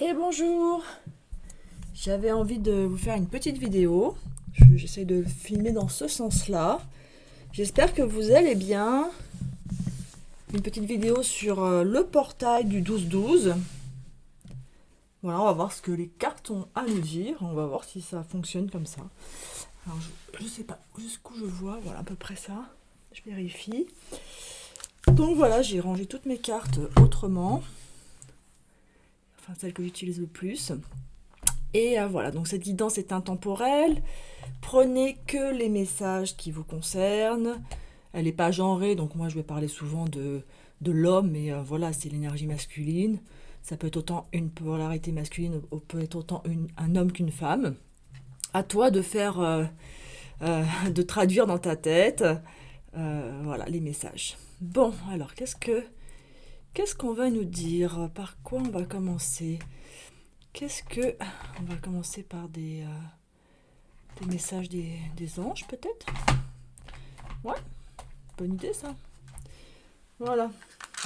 Et bonjour! J'avais envie de vous faire une petite vidéo. J'essaie de filmer dans ce sens-là. J'espère que vous allez bien. Une petite vidéo sur le portail du 12-12. Voilà, on va voir ce que les cartes ont à nous dire. On va voir si ça fonctionne comme ça. Alors, je sais pas jusqu'où je vois. Voilà, à peu près ça. Je vérifie. Donc voilà, j'ai rangé toutes mes cartes autrement. Enfin, celles que j'utilise le plus. Et voilà, donc cette guidance est intemporelle. Prenez que les messages qui vous concernent. Elle n'est pas genrée, donc moi je vais parler souvent de l'homme, mais voilà, c'est l'énergie masculine. Ça peut être autant une polarité masculine, ou peut être autant un homme qu'une femme. À toi de faire, de traduire dans ta tête, voilà, les messages. Bon, alors qu'est-ce qu'on va nous dire? Par quoi on va commencer? On va commencer par des messages des anges, peut-être? Ouais, bonne idée ça. Voilà.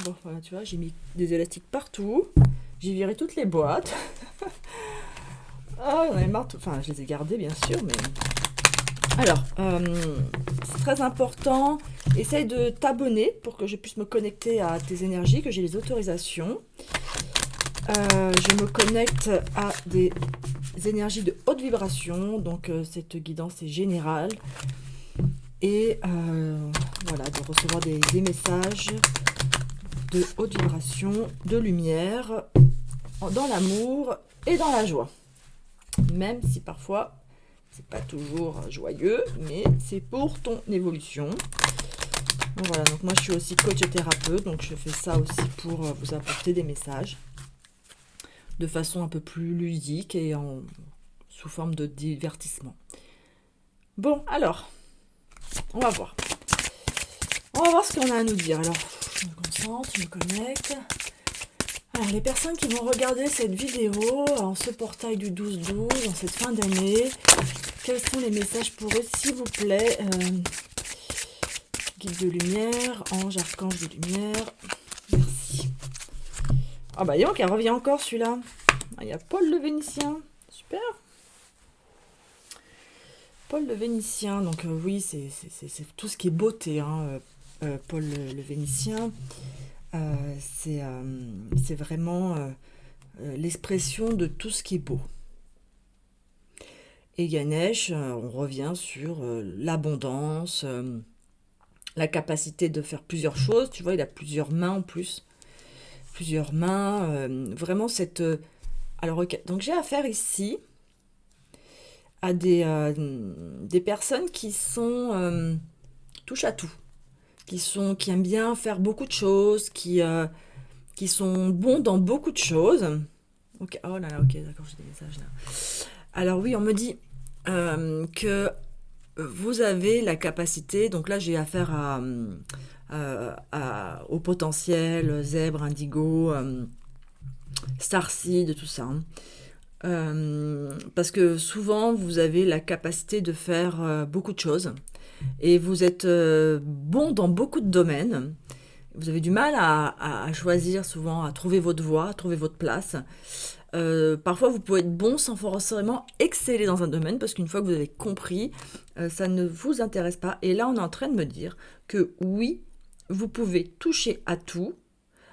Bon, voilà, tu vois, j'ai mis des élastiques partout. J'ai viré toutes les boîtes. Ah, j'en avais marre. Enfin, je les ai gardées, bien sûr, mais... Alors, c'est très important. Essaye de t'abonner pour que je puisse me connecter à tes énergies, que j'ai les autorisations. Je me connecte à des énergies de haute vibration, donc cette guidance est générale. Et voilà, de recevoir des messages de haute vibration, de lumière, dans l'amour et dans la joie. Même si parfois, c'est pas toujours joyeux, mais c'est pour ton évolution. Donc voilà, donc moi je suis aussi coach et thérapeute, donc je fais ça aussi pour vous apporter des messages de façon un peu plus ludique et sous forme de divertissement. Bon, alors, on va voir. On va voir ce qu'on a à nous dire. Alors, je me concentre, je me connecte. Alors, les personnes qui vont regarder cette vidéo en ce portail du 12-12, en cette fin d'année, quels sont les messages pour eux, s'il vous plaît? Guide de lumière, ange, archange de lumière. Merci. Ah bah, donc, elle revient encore celui-là. Il y a Paul le Vénitien. Super. Paul le Vénitien, donc oui, c'est tout ce qui est beauté, hein, Paul le Vénitien. C'est vraiment l'expression de tout ce qui est beau. Et Ganesh, on revient sur l'abondance, la capacité de faire plusieurs choses. Tu vois, il a plusieurs mains en plus. Plusieurs mains. Vraiment cette... alors, ok, donc j'ai affaire ici à des personnes qui sont touche à tout, qui aiment bien faire beaucoup de choses, qui sont bons dans beaucoup de choses. Ok, oh là là, ok, d'accord, j'ai des messages là. Alors oui, on me dit que vous avez la capacité, donc là j'ai affaire au potentiel, zèbre, indigo, starseed, tout ça. Hein. Parce que souvent vous avez la capacité de faire beaucoup de choses et vous êtes bon dans beaucoup de domaines. Vous avez du mal à choisir souvent, à trouver votre voie, à trouver votre place. Parfois, vous pouvez être bon sans forcément exceller dans un domaine, parce qu'une fois que vous avez compris, ça ne vous intéresse pas. Et là, on est en train de me dire que oui, vous pouvez toucher à tout,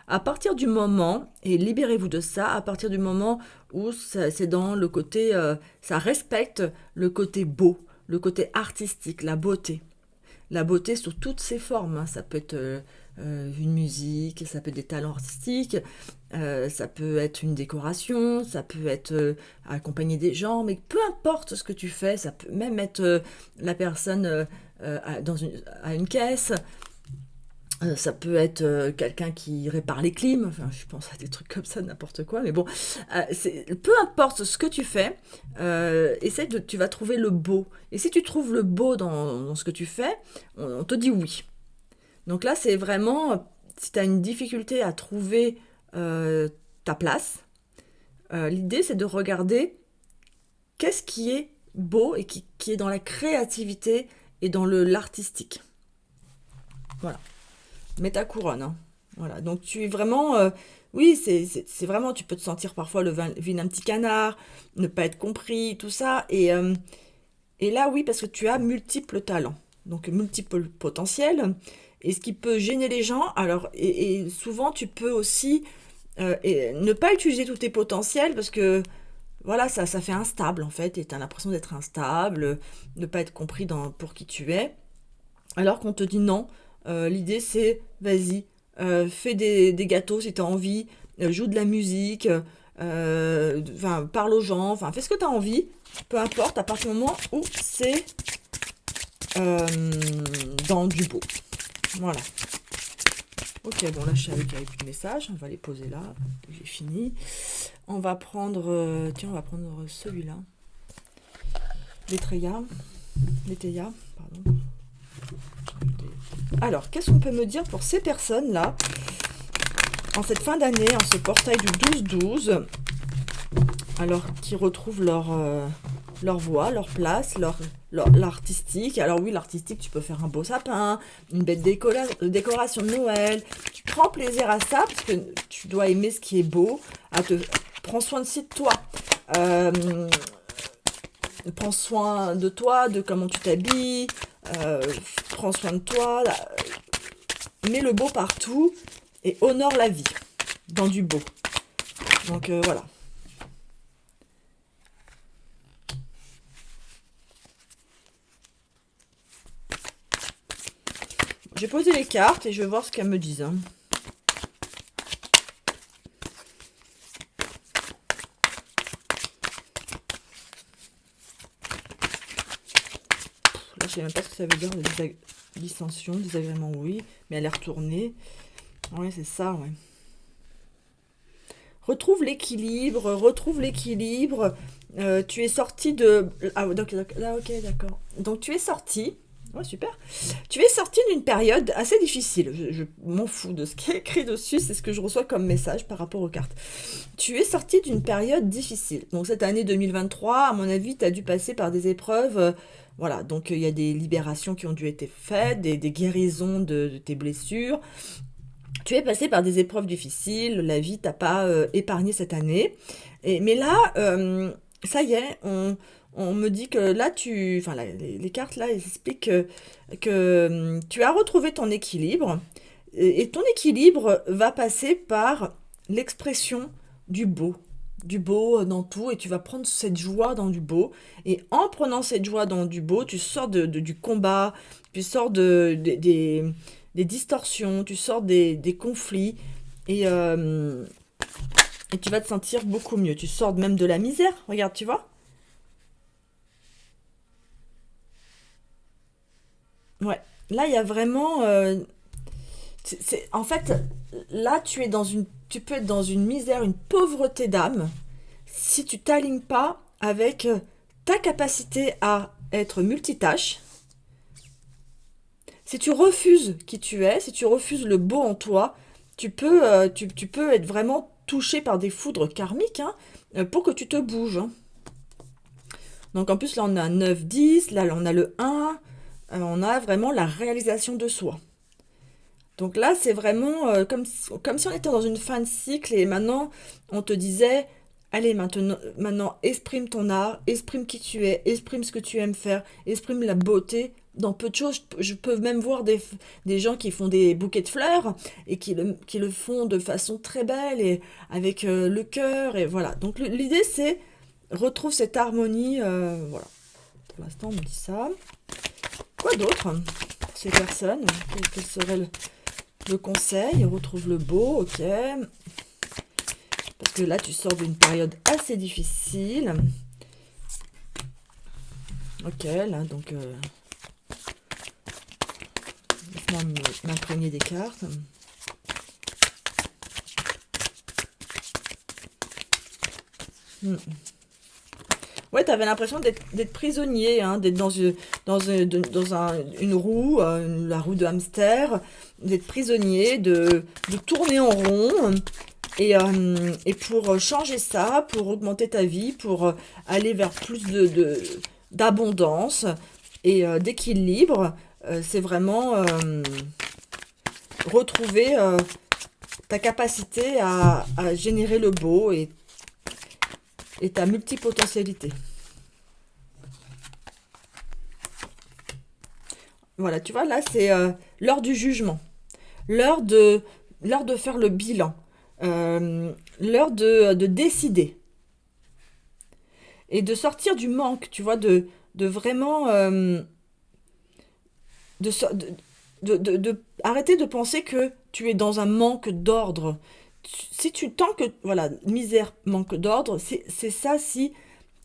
à partir du moment, et libérez-vous de ça, à partir du moment où c'est dans le côté, ça respecte le côté beau, le côté artistique, la beauté. La beauté sous toutes ses formes, hein. Ça peut être une musique, ça peut être des talents artistiques, ça peut être une décoration, ça peut être accompagner des gens, mais peu importe ce que tu fais, ça peut même être la personne à une caisse, ça peut être quelqu'un qui répare les clims, enfin je pense à des trucs comme ça, n'importe quoi, mais bon, peu importe ce que tu fais, tu vas trouver le beau. Et si tu trouves le beau dans ce que tu fais, on te dit oui. Donc là, c'est vraiment, si tu as une difficulté à trouver ta place, l'idée c'est de regarder qu'est-ce qui est beau et qui est dans la créativité et dans l'artistique. Voilà. Mets ta couronne. Hein. Voilà. Donc tu es vraiment Oui, c'est vraiment, tu peux te sentir parfois le vilain petit canard, ne pas être compris, tout ça. Et là, oui, parce que tu as multiples talents, donc multiples potentiels. Et ce qui peut gêner les gens, alors, et souvent, tu peux aussi ne pas utiliser tous tes potentiels parce que, voilà, ça fait instable, en fait, et tu as l'impression d'être instable, ne pas être compris pour qui tu es. Alors qu'on te dit non, l'idée c'est, vas-y, fais des gâteaux si tu as envie, joue de la musique, enfin, parle aux gens, enfin, fais ce que tu as envie, peu importe, à partir du moment où c'est euh, dans du beau. Voilà. Ok, bon là je savais qu'il n'y avait plus de messages, on va les poser là, j'ai fini. On va prendre, tiens, on va prendre celui-là, Letreya, Leteya, pardon. Alors, qu'est-ce qu'on peut me dire pour ces personnes-là, en cette fin d'année, en ce portail du 12-12, alors qui retrouvent leur voix, leur place, l'artistique. Alors oui, l'artistique, tu peux faire un beau sapin, une belle décoration de Noël. Tu prends plaisir à ça, parce que tu dois aimer ce qui est beau. Prends soin de toi. Euh, Prends soin de toi, de comment tu t'habilles. Prends soin de toi. Mets le beau partout et honore la vie dans du beau. Donc voilà. J'ai posé les cartes et je vais voir ce qu'elles me disent. Hein. Là, je sais même pas ce que ça veut dire, dissension, désagrément, oui, mais elle est retournée. Ouais, c'est ça, ouais. Retrouve l'équilibre, retrouve l'équilibre. Tu es sorti de... Ah, donc là, ok, d'accord. Donc tu es sorti... Ouais, super. Tu es sorti d'une période assez difficile. Je m'en fous de ce qui est écrit dessus, c'est ce que je reçois comme message par rapport aux cartes. Tu es sorti d'une période difficile. Donc cette année 2023, à mon avis, tu as dû passer par des épreuves. Voilà, donc il y a des libérations qui ont dû être faites, des guérisons de tes blessures. Tu es passé par des épreuves difficiles, la vie t'a pas épargné cette année. Mais là, ça y est, on me dit que là, enfin, les cartes là, elles expliquent que tu as retrouvé ton équilibre. Et ton équilibre va passer par l'expression du beau. Du beau dans tout, et tu vas prendre cette joie dans du beau. Et en prenant cette joie dans du beau, tu sors du combat, tu sors des distorsions, tu sors des conflits, et, euh, et tu vas te sentir beaucoup mieux. Tu sors même de la misère, regarde, tu vois? Ouais. Là, il y a vraiment... en fait, là, tu peux être dans une misère, une pauvreté d'âme, si tu t'alignes pas avec ta capacité à être multitâche. Si tu refuses qui tu es, si tu refuses le beau en toi, tu peux être vraiment touché par des foudres karmiques, hein, pour que tu te bouges. Hein. Donc en plus, là, on a 9, 10, là, on a le 1, on a vraiment la réalisation de soi. Donc là, c'est vraiment comme si on était dans une fin de cycle et maintenant, on te disait, allez, maintenant, exprime ton art, exprime qui tu es, exprime ce que tu aimes faire, exprime la beauté dans peu de choses. Je peux même voir des gens qui font des bouquets de fleurs et qui le font de façon très belle et avec le cœur. Et voilà. Donc l'idée, c'est retrouve cette harmonie. Voilà. Pour l'instant, on me dit ça. Quoi d'autre? Ces personnes, quel serait le conseil? Retrouve le beau, ok. Parce que là, tu sors d'une période assez difficile. Ok, là, donc... laisse-moi m'imprégner des cartes. Ouais, t'avais l'impression d'être prisonnier, hein, d'être une roue, la roue de hamster, d'être prisonnier, de tourner en rond. Et pour changer ça, pour augmenter ta vie, pour aller vers plus d'abondance et d'équilibre, c'est vraiment retrouver ta capacité à générer le beau et ta multipotentialité. Voilà, tu vois, là, c'est l'heure du jugement, l'heure de, l'heure de faire le bilan, l'heure de décider et de sortir du manque, tu vois, de vraiment de, so- arrêter de penser que tu es dans un manque d'ordre. Si tu tant que voilà misère manque d'ordre, c'est ça si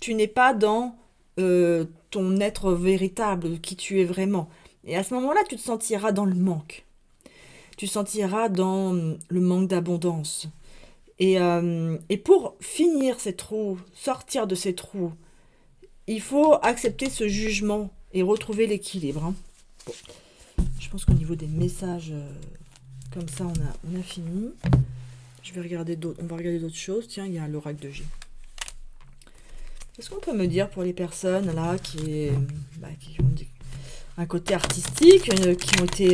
tu n'es pas dans ton être véritable, qui tu es vraiment. Et à ce moment-là, tu te sentiras dans le manque. Tu te sentiras dans le manque d'abondance. Et pour finir ces trous, sortir de ces trous, il faut accepter ce jugement et retrouver l'équilibre, hein. Bon, je pense qu'au niveau des messages, comme ça, on a fini. Je vais regarder d'autres. On va regarder d'autres choses. Tiens, il y a l'oracle de G. Qu'est-ce qu'on peut me dire pour les personnes là qui ont un côté artistique, qui ont été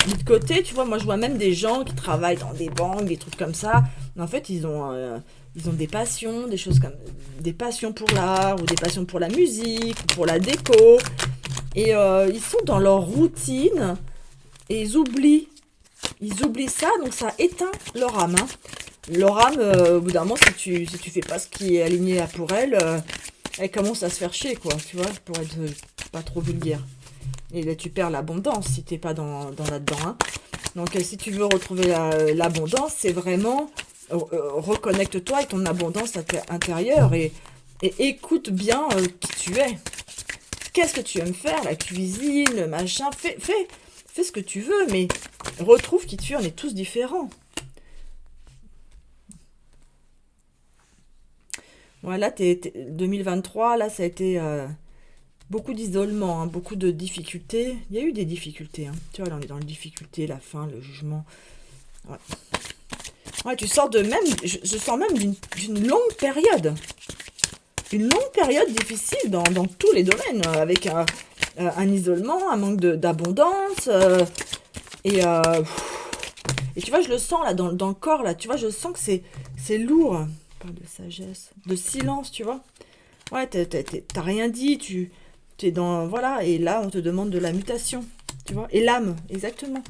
mis de côté? Tu vois, moi je vois même des gens qui travaillent dans des banques, des trucs comme ça. Mais en fait, ils ont des passions, des choses comme des passions pour l'art ou des passions pour la musique, ou pour la déco. Et ils sont dans leur routine et ils oublient ça, donc ça éteint leur âme, hein. Leur âme, au bout d'un moment, si tu fais pas ce qui est aligné à pour elle, elle commence à se faire chier, quoi, tu vois, pour être pas trop vulgaire. Et là, tu perds l'abondance si t'es pas dans là-dedans, hein. Donc, si tu veux retrouver l'abondance, c'est vraiment reconnecte-toi avec ton abondance intérieure et écoute bien qui tu es. Qu'est-ce que tu aimes faire? La cuisine, le machin. Fais ce que tu veux, mais retrouve qui tu es. On est tous différents. Voilà, 2023, là, ça a été beaucoup d'isolement, hein, beaucoup de difficultés. Il y a eu des difficultés, hein. Tu vois, là, on est dans les difficultés, la faim, le jugement. Ouais, ouais, tu sors de même, je sors même d'une longue période. Une longue période difficile dans tous les domaines, avec un isolement, un manque d'abondance. Et, euh, et tu vois, je le sens là dans le corps, là. Tu vois, je sens que c'est lourd. On parle de sagesse, de silence, tu vois. Ouais, t'as rien dit, t'es dans. Voilà, et là, on te demande de la mutation, tu vois. Et l'âme, exactement.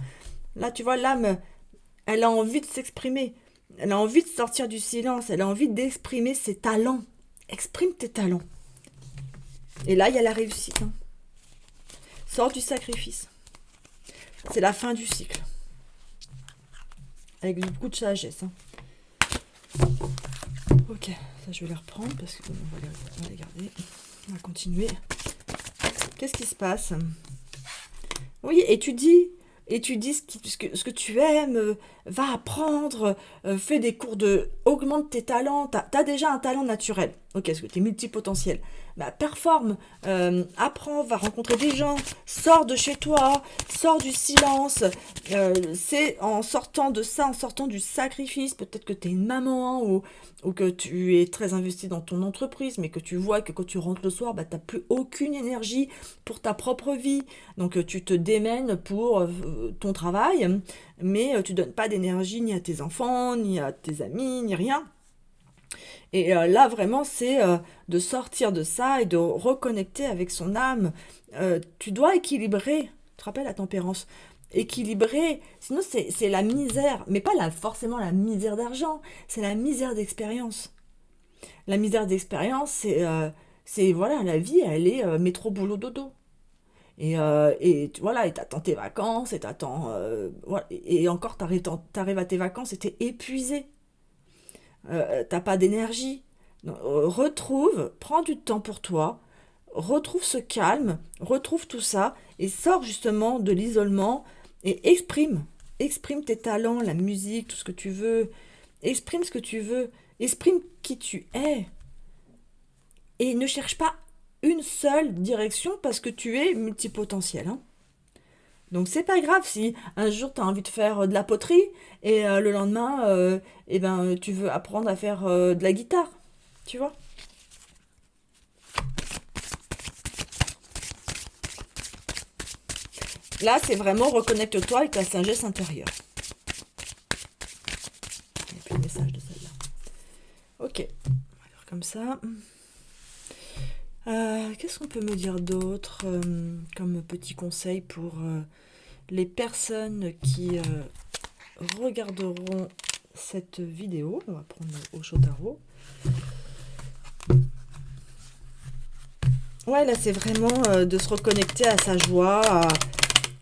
Là, tu vois, l'âme, elle a envie de s'exprimer. Elle a envie de sortir du silence. Elle a envie d'exprimer ses talents. Exprime tes talents. Et là, il y a la réussite, hein. Sors du sacrifice. C'est la fin du cycle. Avec beaucoup de sagesse, hein. Ok, ça je vais les reprendre parce qu'on va les garder. On va continuer. Qu'est-ce qui se passe? Oui, étudie ce que tu aimes, va apprendre, fais des cours augmente tes talents. T'as déjà un talent naturel. Ok, est-ce que tu es multipotentiel? Bah, performe, apprends, va rencontrer des gens, sors de chez toi, sors du silence. C'est en sortant de ça, en sortant du sacrifice, peut-être que tu es une maman, ou que tu es très investi dans ton entreprise, mais que tu vois que quand tu rentres le soir, bah, tu n'as plus aucune énergie pour ta propre vie. Donc tu te démènes pour ton travail, mais tu donnes pas d'énergie ni à tes enfants, ni à tes amis, ni rien. Et là, vraiment, c'est de sortir de ça et de reconnecter avec son âme. Tu dois équilibrer, tu te rappelles la tempérance, équilibrer, sinon c'est la misère, mais pas forcément la misère d'argent, c'est la misère d'expérience. La misère d'expérience, voilà, la vie, elle est métro, boulot, dodo. Voilà, et t'attends tes vacances, et t'attends. Voilà, et encore, t'arrives à tes vacances et t'es épuisé. T'as pas d'énergie. Donc, prends du temps pour toi, retrouve ce calme, retrouve tout ça, et sors justement de l'isolement et exprime tes talents, la musique, tout ce que tu veux, exprime ce que tu veux, exprime qui tu es, et ne cherche pas une seule direction parce que tu es multipotentiel, hein. Donc c'est pas grave si un jour tu as envie de faire de la poterie et le lendemain eh ben tu veux apprendre à faire de la guitare, tu vois. Là, c'est vraiment reconnecte-toi avec ta sagesse intérieure. Ok, on va faire comme ça. Qu'est-ce qu'on peut me dire d'autre comme petit conseil pour les personnes qui regarderont cette vidéo? On va prendre au Shotaro. Ouais, là, c'est vraiment de se reconnecter à sa joie,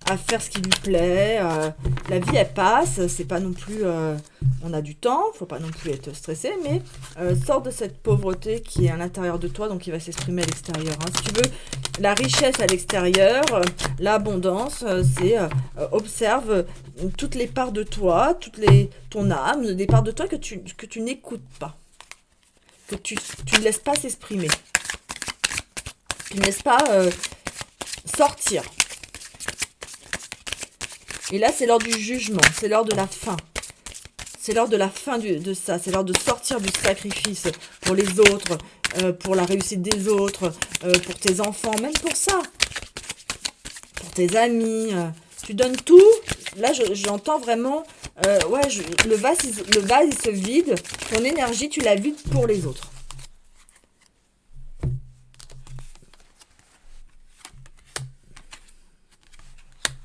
à faire ce qui lui plaît. La vie, elle passe, c'est pas non plus... on a du temps, faut pas non plus être stressé, mais sors de cette pauvreté qui est à l'intérieur de toi, donc qui va s'exprimer à l'extérieur. Hein. Si tu veux la richesse à l'extérieur, l'abondance, c'est observe toutes les parts de toi, ton âme, des parts de toi que tu n'écoutes pas, que tu ne laisses pas s'exprimer, tu ne laisses pas sortir. Et là, c'est l'heure du jugement, c'est l'heure de la fin. C'est l'heure de la fin de ça, c'est l'heure de sortir du sacrifice pour les autres, pour la réussite des autres, pour tes enfants, même pour ça, pour tes amis. Tu donnes tout. Là, j'entends vraiment, ouais, le vase, il se vide, ton énergie, tu la vides pour les autres.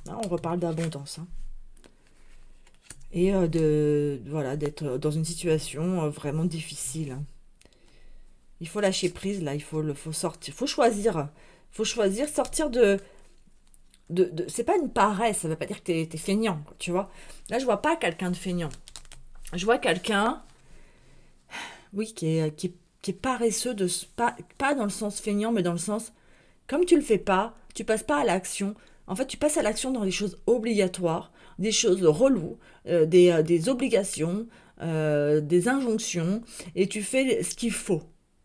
Là, on reparle d'abondance, hein. Et voilà, d'être dans une situation vraiment difficile. Hein. Il faut lâcher prise, là, faut sortir, faut choisir, sortir c'est pas une paresse, ça veut pas dire que t'es feignant, quoi, tu vois. Là, je vois pas quelqu'un de feignant. Je vois quelqu'un, oui, qui est paresseux, pas dans le sens feignant, mais dans le sens, comme tu le fais pas, tu passes pas à l'action. En fait, tu passes à l'action dans les choses obligatoires, des choses reloues, des obligations, des injonctions, et tu fais ce qu'il faut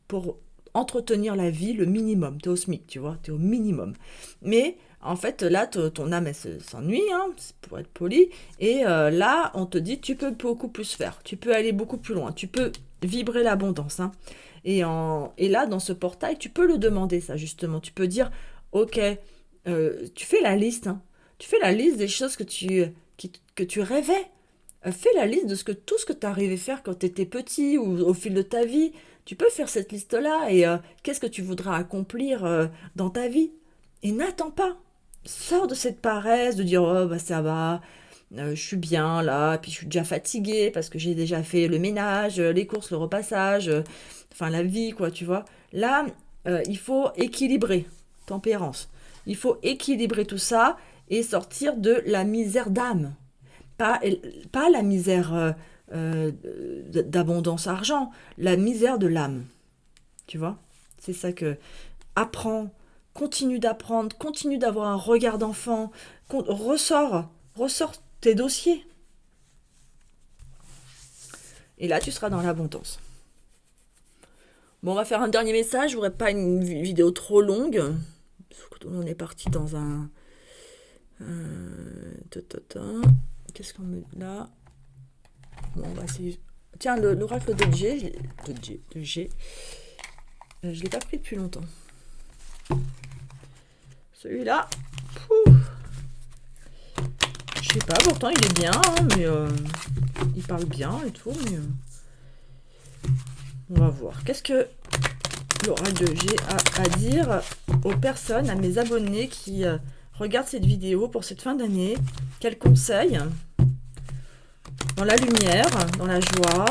pour entretenir la vie le minimum. Tu es au SMIC, tu vois, tu es au minimum. Mais en fait, là, ton âme, elle s'ennuie, hein, pour être poli, et là, on te dit, tu peux beaucoup plus faire, tu peux aller beaucoup plus loin, tu peux vibrer l'abondance. Hein. Et là, dans ce portail, tu peux le demander, ça, justement. Tu peux dire, ok, tu fais la liste, hein. Tu fais la liste des choses que tu rêvais. Fais la liste de tout ce que tu arrivais à faire quand tu étais petit ou au fil de ta vie. Tu peux faire cette liste-là et qu'est-ce que tu voudras accomplir dans ta vie. Et n'attends pas. Sors de cette paresse de dire oh bah ça va, je suis bien là, puis je suis déjà fatiguée parce que j'ai déjà fait le ménage, les courses, le repassage, enfin la vie quoi, tu vois. Là, il faut équilibrer, tempérance. Il faut équilibrer tout ça et sortir de la misère d'âme. Pas la misère d'abondance argent, la misère de l'âme. Tu vois. C'est ça que... Apprends, continue d'apprendre, continue d'avoir un regard d'enfant, ressors tes dossiers. Et là, tu seras dans l'abondance. Bon, on va faire un dernier message. Je voudrais pas une vidéo trop longue. On est parti dans un... Qu'est-ce qu'on met là? Bon, on va essayer. Tiens, l'oracle de G. De G. Je l'ai pas pris depuis longtemps. Celui-là. Je sais pas, pourtant il est bien, hein, mais il parle bien et tout, mais on va voir. Qu'est-ce que l'oracle de G a à dire aux personnes, à mes abonnés qui regardent cette vidéo pour cette fin d'année? Quels conseils dans la lumière, dans la joie,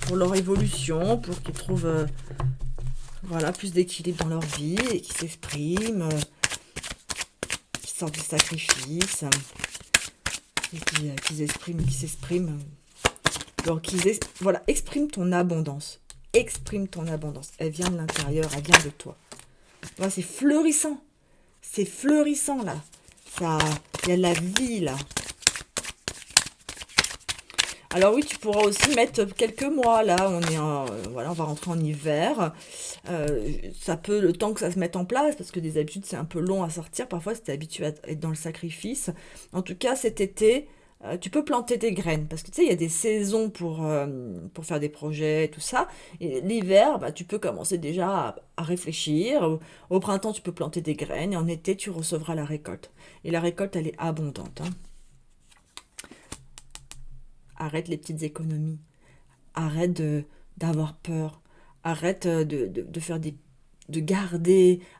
pour leur évolution, pour qu'ils trouvent voilà, plus d'équilibre dans leur vie et qu'ils s'expriment, qu'ils sortent du sacrifice, et qu'ils s'expriment. Donc, voilà, exprime ton abondance. Exprime ton abondance. Elle vient de l'intérieur, elle vient de toi. Voilà, c'est fleurissant. C'est fleurissant, là. Il y a de la vie, là. Alors oui, tu pourras aussi mettre quelques mois, là, voilà, on va rentrer en hiver. Ça peut, le temps que ça se mette en place, parce que des habitudes, c'est un peu long à sortir. Parfois, si tu es habitué à être dans le sacrifice. En tout cas, cet été, tu peux planter tes graines. Parce que tu sais, il y a des saisons pour faire des projets, tout ça. Et l'hiver, bah, tu peux commencer déjà à réfléchir. Au printemps, tu peux planter des graines. Et en été, tu recevras la récolte. Et la récolte, elle est abondante, hein. Arrête les petites économies. Arrête d'avoir peur. Arrête de faire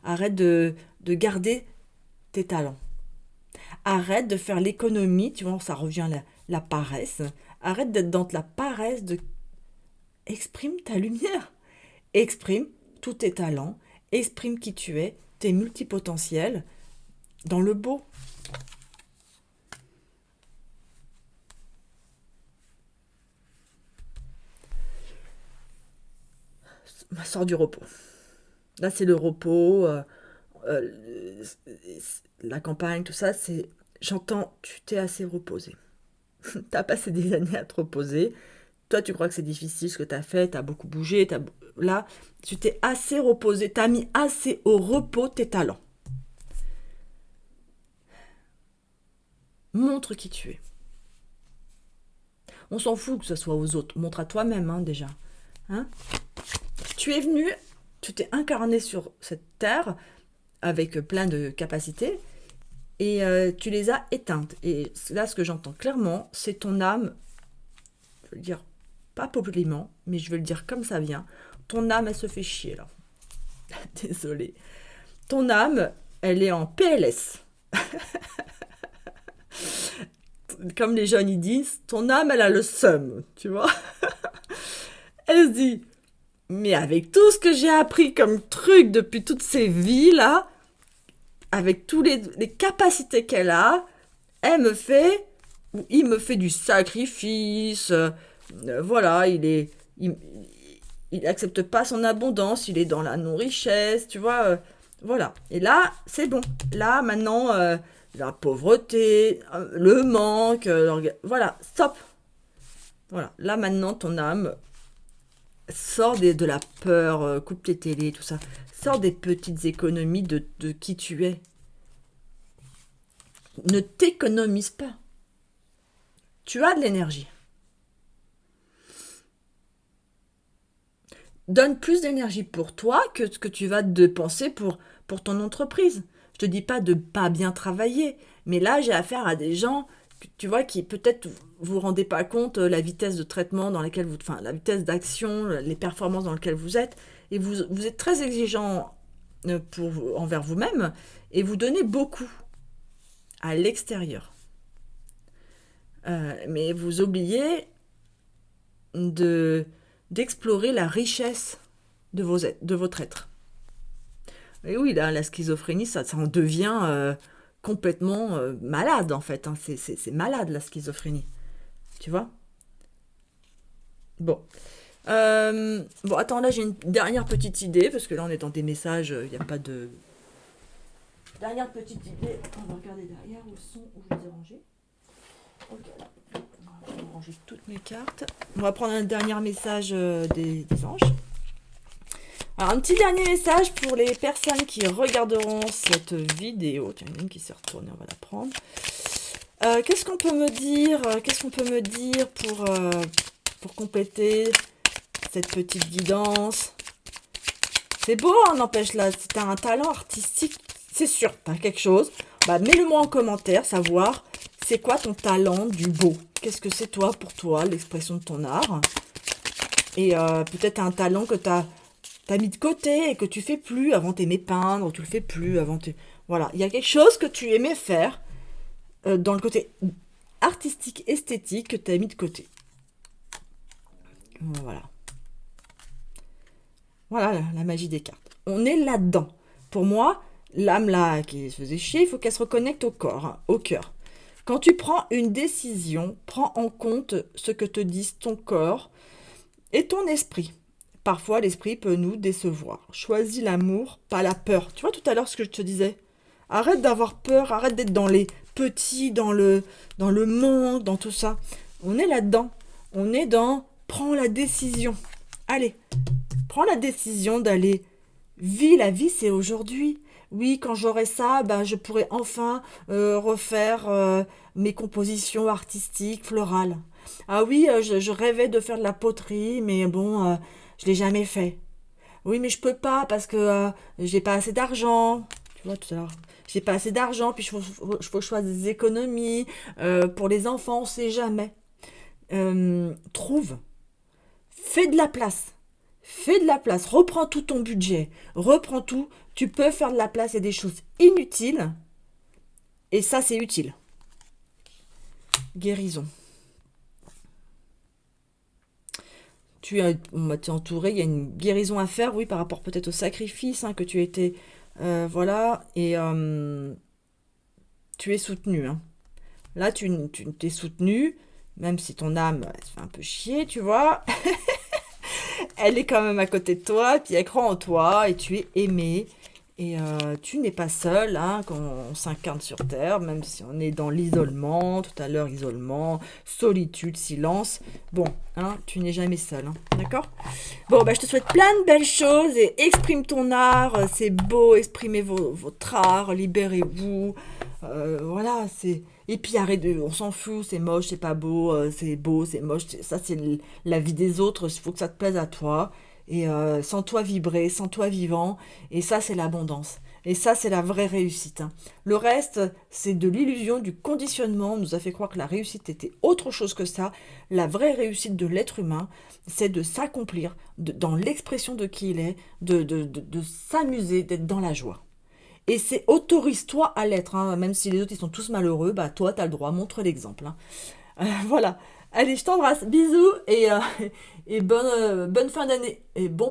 arrête de garder tes talents. Arrête de faire l'économie, tu vois, ça revient à la paresse. Arrête d'être dans la paresse exprime ta lumière. Exprime tous tes talents. Exprime qui tu es, tes multipotentiels, dans le beau. Sors du repos. Là, c'est le repos, euh, la campagne, tout ça, c'est... J'entends, tu t'es assez reposé. T'as passé des années à te reposer. Toi, tu crois que c'est difficile ce que t'as fait, t'as beaucoup bougé, là, tu t'es assez reposé, t'as mis assez au repos tes talents. Montre qui tu es. On s'en fout que ce soit aux autres. Montre à toi-même, hein, déjà. Hein. Tu es venu, tu t'es incarné sur cette terre avec plein de capacités et tu les as éteintes. Et là, ce que j'entends clairement, c'est ton âme, je veux le dire pas poliment, mais je veux le dire comme ça vient, ton âme, elle se fait chier là. Désolée. Ton âme, elle est en PLS. Comme les jeunes ils disent, ton âme, elle a le seum, tu vois. Elle se dit, mais avec tout ce que j'ai appris comme truc depuis toutes ces vies là, avec tous les capacités qu'elle a, elle me fait, ou il me fait du sacrifice. Voilà, il accepte pas son abondance, il est dans la non-richesse, tu vois. Voilà. Et là, c'est bon. Là, maintenant, la pauvreté, le manque, voilà, stop. Voilà. Là, maintenant, ton âme sort de la peur, coupe les télés, tout ça. Sors des petites économies de qui tu es. Ne t'économise pas. Tu as de l'énergie. Donne plus d'énergie pour toi que ce que tu vas dépenser pour ton entreprise. Je te dis pas de pas bien travailler, mais là j'ai affaire à des gens, tu vois, qui peut-être vous rendez pas compte la vitesse de traitement dans laquelle enfin la vitesse d'action, les performances dans lesquelles vous êtes, et vous êtes très exigeant envers vous-même, et vous donnez beaucoup à l'extérieur. Mais vous oubliez de d'explorer la richesse de votre être. Et oui, là, la schizophrénie, ça en devient complètement malade, en fait. Hein. C'est malade, la schizophrénie. Tu vois. Bon. Bon, attends, là, j'ai une dernière petite idée, parce que là, on est dans des messages, il n'y a pas de... Dernière petite idée. On va regarder derrière où sont, où je les ai rangés. Ok, là. On va ranger toutes mes cartes. On va prendre un dernier message des anges. Alors, un petit dernier message pour les personnes qui regarderont cette vidéo. Tiens, il y en a une qui s'est retournée, on va la prendre. Qu'est-ce qu'on peut me dire pour compléter cette petite guidance? C'est beau, hein, n'empêche, là, si tu as un talent artistique, c'est sûr, tu as quelque chose. Bah, mets-le-moi en commentaire, savoir c'est quoi ton talent du beau. Qu'est-ce que c'est toi, pour toi, l'expression de ton art? Et peut-être un talent que tu as mis de côté et que tu fais plus. Avant, tu aimais peindre, tu le fais plus. Voilà, il y a quelque chose que tu aimais faire dans le côté artistique, esthétique, que tu as mis de côté. Voilà. Voilà la magie des cartes. On est là-dedans. Pour moi, l'âme là qui se faisait chier, il faut qu'elle se reconnecte au corps, hein, au cœur. Quand tu prends une décision, prends en compte ce que te disent ton corps et ton esprit. Parfois, l'esprit peut nous décevoir. Choisis l'amour, pas la peur. Tu vois tout à l'heure ce que je te disais? Arrête d'avoir peur, arrête d'être dans les petits, dans le manque, dans tout ça. On est là-dedans. On est dans prends la décision. Allez, prends la décision d'aller. Vis, la vie, c'est aujourd'hui. Oui, quand j'aurai ça, ben, je pourrai enfin refaire mes compositions artistiques, florales. Ah oui, je rêvais de faire de la poterie, mais bon, je l'ai jamais fait. Oui, mais je peux pas parce que j'ai pas assez d'argent. Tu vois, tout à l'heure. J'ai pas assez d'argent, puis faut que je fasse des économies. Pour les enfants, on sait jamais. Trouve. Fais de la place. Fais de la place. Reprends tout ton budget. Reprends tout. Tu peux faire de la place. Il y a des choses inutiles. Et ça, c'est utile. Guérison. On t'es entouré, il y a une guérison à faire, oui, par rapport peut-être au sacrifice hein, que tu as été. Voilà. Et tu es soutenu. Hein. Là, tu t'es soutenu. Même si ton âme, elle se fait un peu chier, tu vois. Elle est quand même à côté de toi, puis elle croit en toi, et tu es aimé. Et tu n'es pas seul hein, quand on s'incarne sur Terre, même si on est dans l'isolement, tout à l'heure isolement, solitude, silence. Bon, hein, tu n'es jamais seul, hein, d'accord. Bon, bah, je te souhaite plein de belles choses et exprime ton art, c'est beau, exprimez votre art, libérez-vous. Voilà, c'est... Et puis arrête on s'en fout, c'est moche, c'est pas beau, c'est beau, c'est moche, ça c'est la vie des autres, il faut que ça te plaise à toi. Et sens-toi vibrer, sens-toi vivant, et ça c'est l'abondance. Et ça c'est la vraie réussite. Hein. Le reste, c'est de l'illusion, du conditionnement, on nous a fait croire que la réussite était autre chose que ça. La vraie réussite de l'être humain, c'est de s'accomplir dans l'expression de qui il est, de s'amuser, d'être dans la joie. Et c'est autorise-toi à l'être, hein. Même si les autres ils sont tous malheureux, bah toi t'as le droit, montre l'exemple. Hein. Voilà. Allez, je t'embrasse, bisous et bonne fin d'année et bon